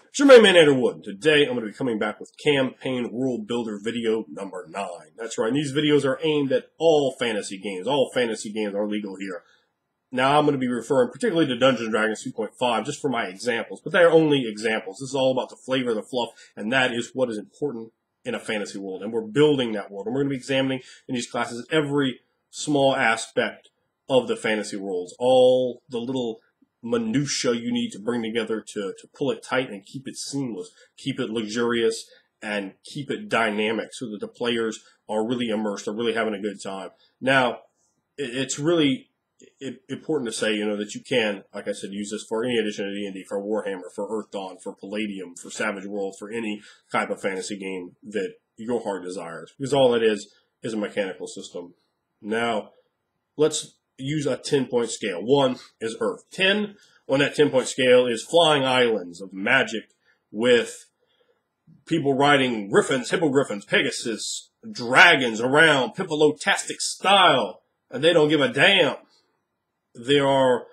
It's your main man, Andrew Wood. Today, I'm going to be coming back with Campaign World Builder video number 9. That's right. And these videos are aimed at all fantasy games. All fantasy games are legal here. Now, I'm going to be referring particularly to Dungeons & Dragons 2.5 just for my examples, but they're only examples. This is all about the flavor, the fluff, and that is what is important in a fantasy world. And we're building that world. And we're going to be examining in these classes every small aspect of the fantasy worlds, all the little minutia you need to bring together to pull it tight and keep it seamless, keep it luxurious, and keep it dynamic so that the players are really immersed, are really having a good time. Now, it's really important to say, that you can, like I said, use this for any edition of D&D, for Warhammer, for Earth Dawn, for Palladium, for Savage World, for any type of fantasy game that your heart desires. Because all it is a mechanical system. Now, let's use a 10-point scale. 1 is Earth. 10 on that 10-point scale is flying islands of magic with people riding griffins, hippogriffins, Pegasus, dragons around, Pimpolotastic style, and they don't give a damn. There are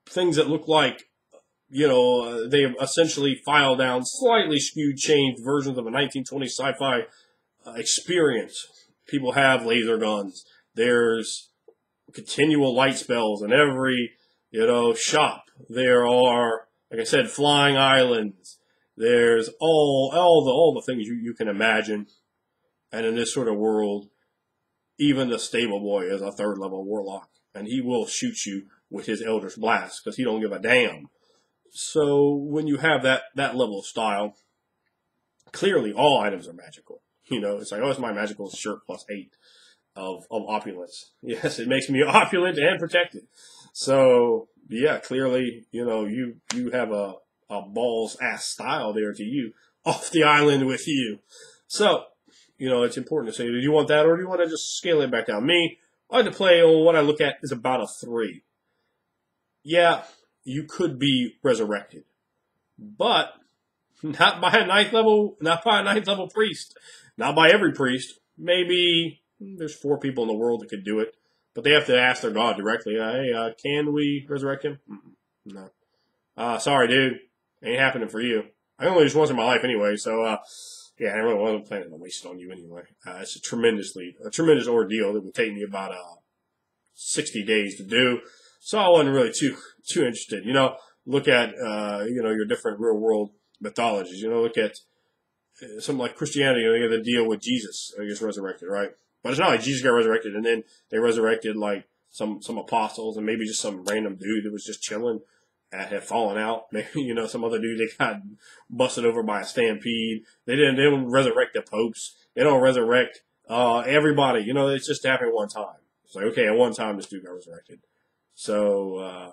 things that look like, they have essentially filed down slightly skewed, changed versions of a 1920s sci-fi experience. People have laser guns. There's continual light spells in every, shop. There are, like I said, flying islands. There's all the things you can imagine. And in this sort of world, even the stable boy is a 3rd level warlock. And he will shoot you with his Eldritch Blast because he don't give a damn. So when you have that level of style, clearly all items are magical. It's like, it's my magical shirt plus 8 of opulence. Yes, it makes me opulent and protected. So yeah, clearly, you have a balls ass style there to you off the island with you. So, it's important to say, do you want that or do you want to just scale it back down? Me, I like to play on what I look at is about a 3. Yeah, you could be resurrected, but not by a 9th level priest. Not by every priest. Maybe there's 4 people in the world that could do it, but they have to ask their god directly, hey, can we resurrect him? No. Sorry, dude. Ain't happening for you. I only just once in my life anyway, so, yeah, I really wasn't planning on wasting on you anyway. It's a tremendous ordeal that would take me about 60 days to do. So I wasn't really too interested. Look at your different real world mythologies. Look at something like Christianity. They got to deal with Jesus. He gets resurrected, right? But it's not like Jesus got resurrected and then they resurrected like some apostles and maybe just some random dude that was just chilling and had fallen out. Maybe, some other dude they got busted over by a stampede. They don't resurrect the popes. They don't resurrect everybody. It's just happened one time. It's like, okay, at one time this dude got resurrected. So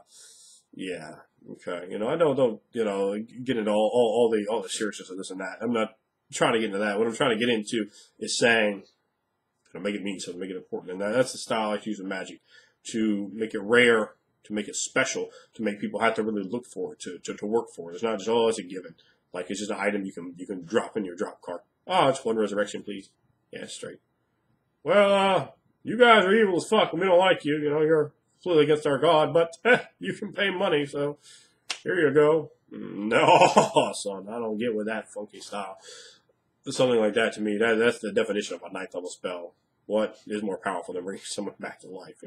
yeah, okay. I don't get into all the seriousness of this and that. I'm not trying to get into that. What I'm trying to get into is saying, make it mean something, make it important. And that's the style I use in Magic, to make it rare, to make it special, to make people have to really look for it, to work for it. It's not just, it's a given. Like, it's just an item you can drop in your drop cart. Oh, it's 1 resurrection, please. Yeah, straight. Well, you guys are evil as fuck, and we don't like you. You're completely against our god, but you can pay money, so here you go. No, son, I don't get with that funky style. Something like that to me, that's the definition of a 9th level spell. What is more powerful than bringing someone back to life?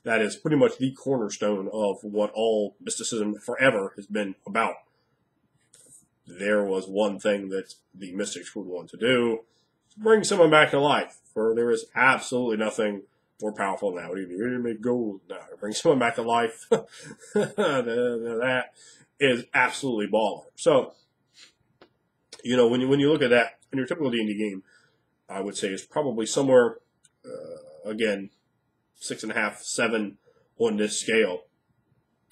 That is pretty much the cornerstone of what all mysticism forever has been about. There was one thing that the mystics would want to do, bring someone back to life. For there is absolutely nothing more powerful than that. You make gold. No, bring someone back to life. That is absolutely baller. So, when you look at that in your typical D&D game, I would say it's probably somewhere, again, 6.5, 7 on this scale.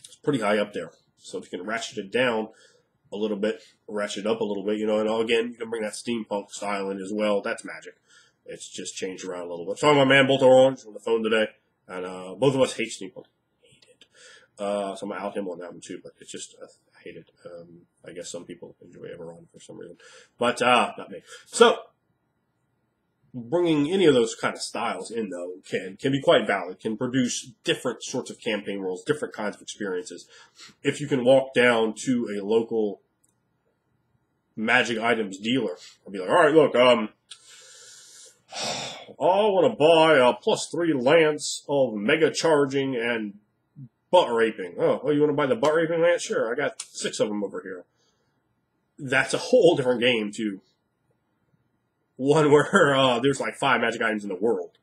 It's pretty high up there. So if you can ratchet it down a little bit, ratchet it up a little bit, and again, you can bring that steampunk style in as well. That's magic. It's just changed around a little bit. So my man Bolt Orange on the phone today, and both of us hate steampunk. Hate it. So I'm going to out him on that one too, but it's just, I hate it. I guess some people enjoy Everon for some reason, but not me. So bringing any of those kind of styles in, though, can be quite valid, can produce different sorts of campaign roles, different kinds of experiences. If you can walk down to a local magic items dealer. I'll be like, all right, look, I want to buy a +3 lance of mega charging and butt raping. Oh, you want to buy the butt raping lance? Sure, I got 6 of them over here. That's a whole different game to one where there's like 5 magic items in the world.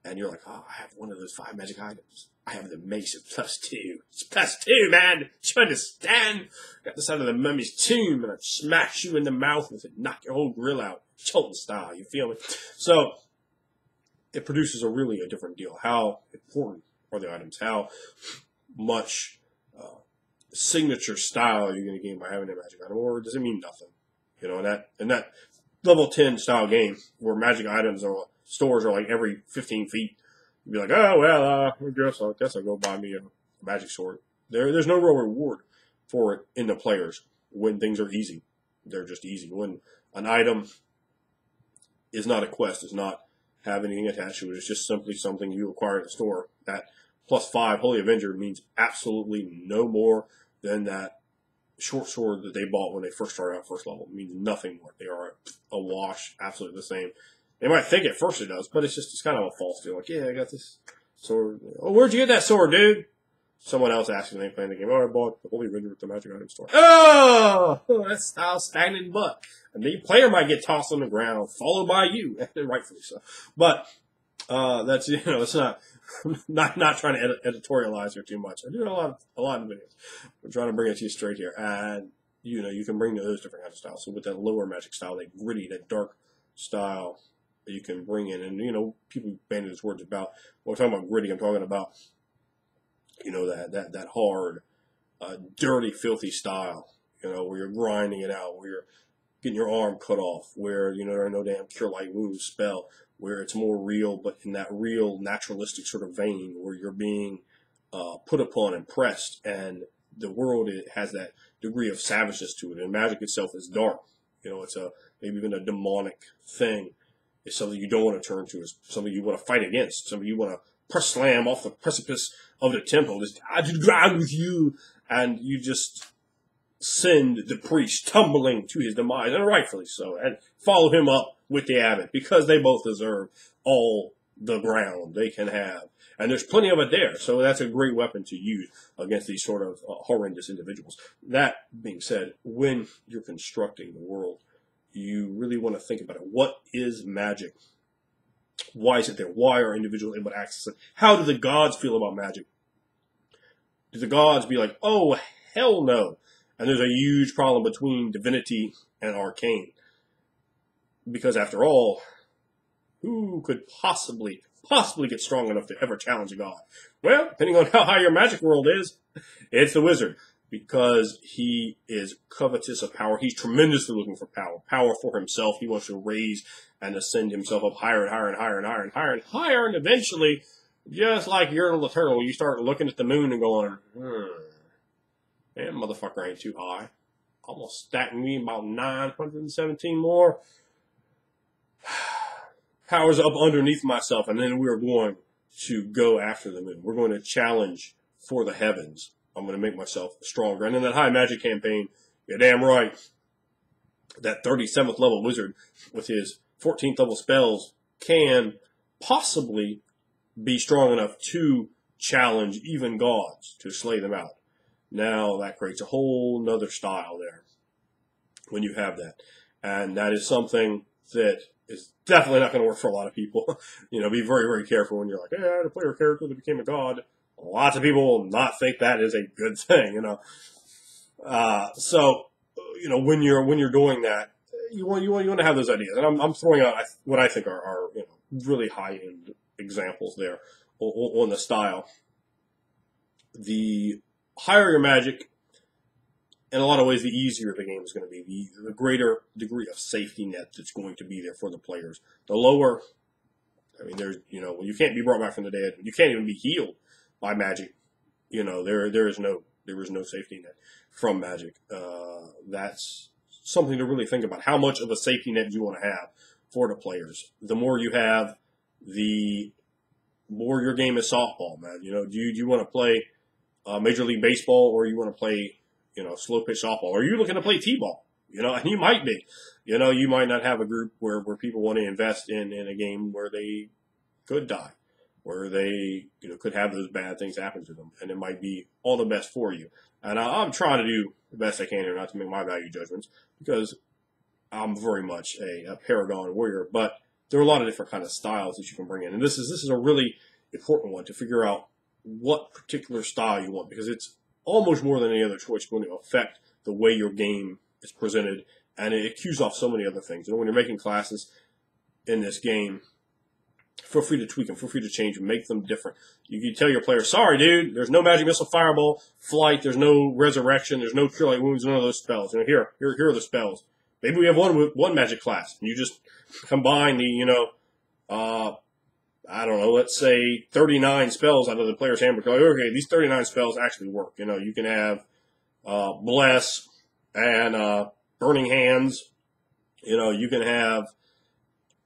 And you're like, oh, I have one of those 5 magic items. I have the mace at +2. It's +2, man. Do you understand? Got this out of the mummy's tomb, and I'd smash you in the mouth with it, knock your whole grill out. Chilton style, you feel me? So, it produces a different deal. How important are the items? How much signature style are you going to gain by having a magic item? Or does it mean nothing? You know, in that level 10 style game, where magic items or stores are like every 15 feet, you'd be like, oh, well, I guess I'll go buy me a magic sword. There's no real reward for it in the players when things are easy. They're just easy. When an item is not a quest, does not have anything attached to it, it's just simply something you acquire in the store. That +5 Holy Avenger means absolutely no more than that short sword that they bought when they first started out first level. It means nothing more. They are a wash, absolutely the same. They might think at first it does, but it's kind of a false deal. Like, yeah, I got this sword. Oh, where'd you get that sword, dude? Someone else asked me when they playing the game. Oh, I bought the Holy Avenger at the Magic Item Store. Oh, that's style stagnant butt. And the player might get tossed on the ground, followed by you, rightfully so. But that's, you know, it's not trying to editorialize here too much. I do a lot of videos. I'm trying to bring it to you straight here, and you know, you can bring those different kinds of styles. So with that lower magic style, that gritty, that dark style, that you can bring in, and you know, people bandied his words about. When I'm talking about gritty, I'm talking about, you know, that hard, dirty, filthy style. You know, where you're grinding it out, where you're getting your arm cut off, where, you know, there are no damn cure light wounds spell, where it's more real, but in that real naturalistic sort of vein, where you're being put upon and pressed, and the world, it has that degree of savageness to it, and magic itself is dark. You know, it's maybe even a demonic thing. It's something you don't want to turn to. It's something you want to fight against. Something you want to press slam off the precipice of the temple. Just, I just grind with you, and you just send the priest tumbling to his demise, and rightfully so, and follow him up with the abbot, because they both deserve all the ground they can have. And there's plenty of it there, so that's a great weapon to use against these sort of horrendous individuals. That being said, when you're constructing the world, you really want to think about it. What is magic? Why is it there? Why are individuals able to access it? How do the gods feel about magic? Do the gods be like, oh, hell no? And there's a huge problem between divinity and arcane. Because after all, who could possibly get strong enough to ever challenge a god? Well, depending on how high your magic world is, it's the wizard. Because he is covetous of power. He's tremendously looking for power. Power for himself. He wants to raise and ascend himself up higher and higher and higher and higher and higher and higher. And eventually, just like Yertle the Turtle, you start looking at the moon and going, man, motherfucker ain't too high. Almost stacked me about 917 more. Power's up underneath myself, and then we're going to go after the moon. We're going to challenge for the heavens. I'm going to make myself stronger. And in that high magic campaign, you're damn right, that 37th level wizard with his 14th level spells can possibly be strong enough to challenge even gods, to slay them out. Now that creates a whole nother style there when you have that. And that is something that is definitely not going to work for a lot of people. You know, be very, very careful when you're like, yeah, the player character that became a god. Lots of people will not think that is a good thing, you know. So, you know, when you're doing that, you want to have those ideas. And I'm throwing out what I think are you know, really high end examples there on the style. The higher your magic, in a lot of ways, the easier the game is going to be. The greater degree of safety net that's going to be there for the players. The lower, I mean, there's, you know, you can't be brought back from the dead. You can't even be healed by magic. You know, there is no safety net from magic. That's something to really think about. How much of a safety net do you want to have for the players? The more you have, the more your game is softball, man. You know, do you want to play Major League Baseball, or you want to play, you know, slow pitch softball? Or are you looking to play T-ball? And you might be. You might not have a group where people want to invest in a game where they could die, where they could have those bad things happen to them, and it might be all the best for you. And I'm trying to do the best I can here, not to make my value judgments, because I'm very much a Paragon warrior. But there are a lot of different kind of styles that you can bring in, and this is a really important one to figure out what particular style you want, because it's almost more than any other choice going to affect the way your game is presented, and it cues off so many other things. When you're making classes in this game, feel free to tweak them, feel free to change them, make them different. You can tell your player, sorry, dude, there's no magic missile, fireball, flight, there's no resurrection, there's no cure light wounds, none of those spells. Here are the spells. Maybe we have one magic class, and you just combine the, I don't know, let's say 39 spells out of the player's handbook. Like, okay, these 39 spells actually work. You can have Bless and Burning Hands. You can have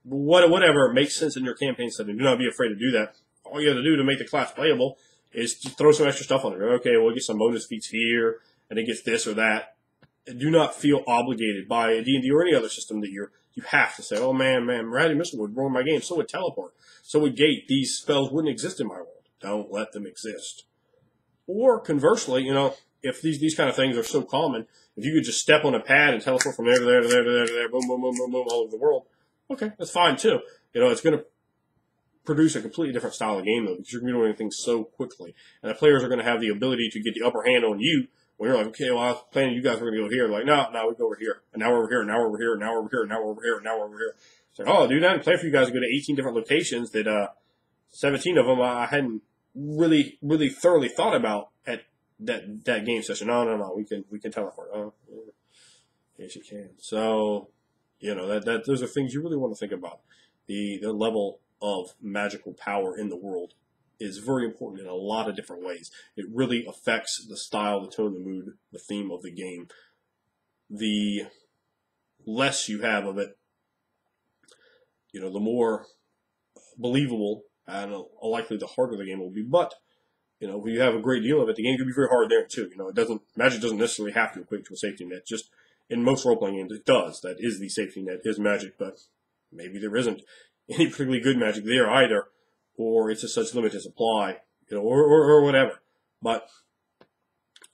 whatever makes sense in your campaign setting. Do not be afraid to do that. All you have to do to make the class playable is to throw some extra stuff on it. Okay, we'll get some bonus feats here, and it gets this or that. Do not feel obligated by a D&D or any other system that you have to say, oh man, Radiant Missile would ruin my game. So would Teleport. So would Gate. These spells wouldn't exist in my world. Don't let them exist. Or conversely, if these kind of things are so common, if you could just step on a pad and teleport from there to there to there to there to there, boom, boom, boom, boom, boom, all over the world, okay, that's fine too. It's going to produce a completely different style of game, though, because you're going to be doing things so quickly. And the players are going to have the ability to get the upper hand on you when you're like, okay, well, I was planning you guys were going to go here. Like, no, we go over here. And now we're over here, and now we're over here, and now we're over here, and now we're over here, and now we're over here. It's like, oh, dude, I didn't plan for you guys to go to 18 different locations that 17 of them I hadn't really, really thoroughly thought about at that game session. No, we can teleport. Oh, yes, you can. So, those are things you really want to think about. The level of magical power in the world is very important in a lot of different ways. It really affects the style, the tone, the mood, the theme of the game. The less you have of it, the more believable and likely the harder the game will be. But, if you have a great deal of it, the game can be very hard there too. Magic doesn't necessarily have to equate to a safety net. Just in most role-playing games, it does. That is the safety net, is magic, but maybe there isn't any particularly good magic there either, or it's just such limited supply, or whatever. But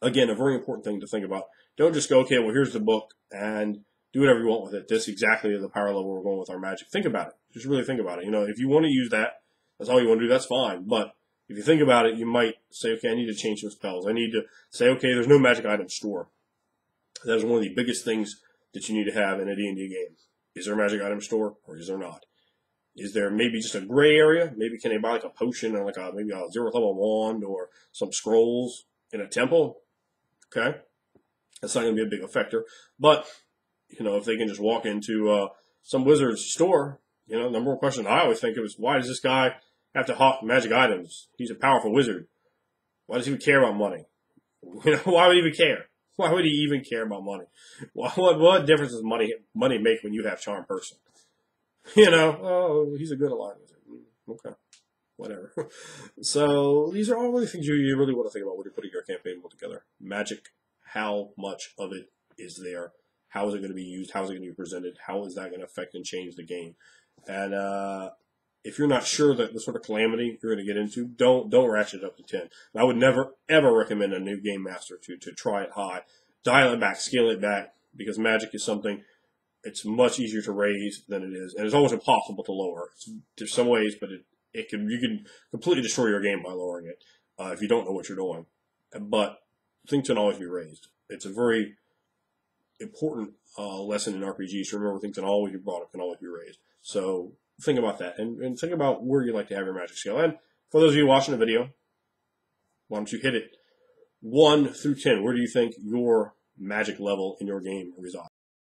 again, a very important thing to think about. Don't just go, okay, well, here's the book, and do whatever you want with it. This exactly is the power level we're going with our magic. Think about it. Just really think about it. If you want to use that's all you want to do, that's fine. But if you think about it, you might say, okay, I need to change some spells. I need to say, okay, there's no magic item store. That is one of the biggest things that you need to have in a D&D game. Is there a magic item store, or is there not? Is there maybe just a gray area? Maybe can they buy like a potion or maybe a 0th level wand or some scrolls in a temple? Okay. That's not going to be a big effector. But, if they can just walk into some wizard's store, number one question I always think of is, why does this guy have to hawk magic items? He's a powerful wizard. Why does he even care about money? Why would he even care? Why would he even care about money? What difference does money make when you have charm person? Oh, he's a good alliance wizard. Okay, whatever. So these are all really things you really want to think about when you're putting your campaign together. Magic, how much of it is there? How is it going to be used? How is it going to be presented? How is that going to affect and change the game? And if you're not sure that the sort of calamity you're going to get into, don't ratchet it up to 10. And I would never, ever recommend a new game master to try it high. Dial it back, scale it back, because magic is something, it's much easier to raise than it is. And it's almost impossible to lower. There's some ways, but you can completely destroy your game by lowering it if you don't know what you're doing. But things can always be raised. It's a very important lesson in RPGs to remember things can always be brought up, can always be raised. So think about that, and think about where you like to have your magic scale. And for those of you watching the video, why don't you hit it 1 through 10? Where do you think your magic level in your game resides?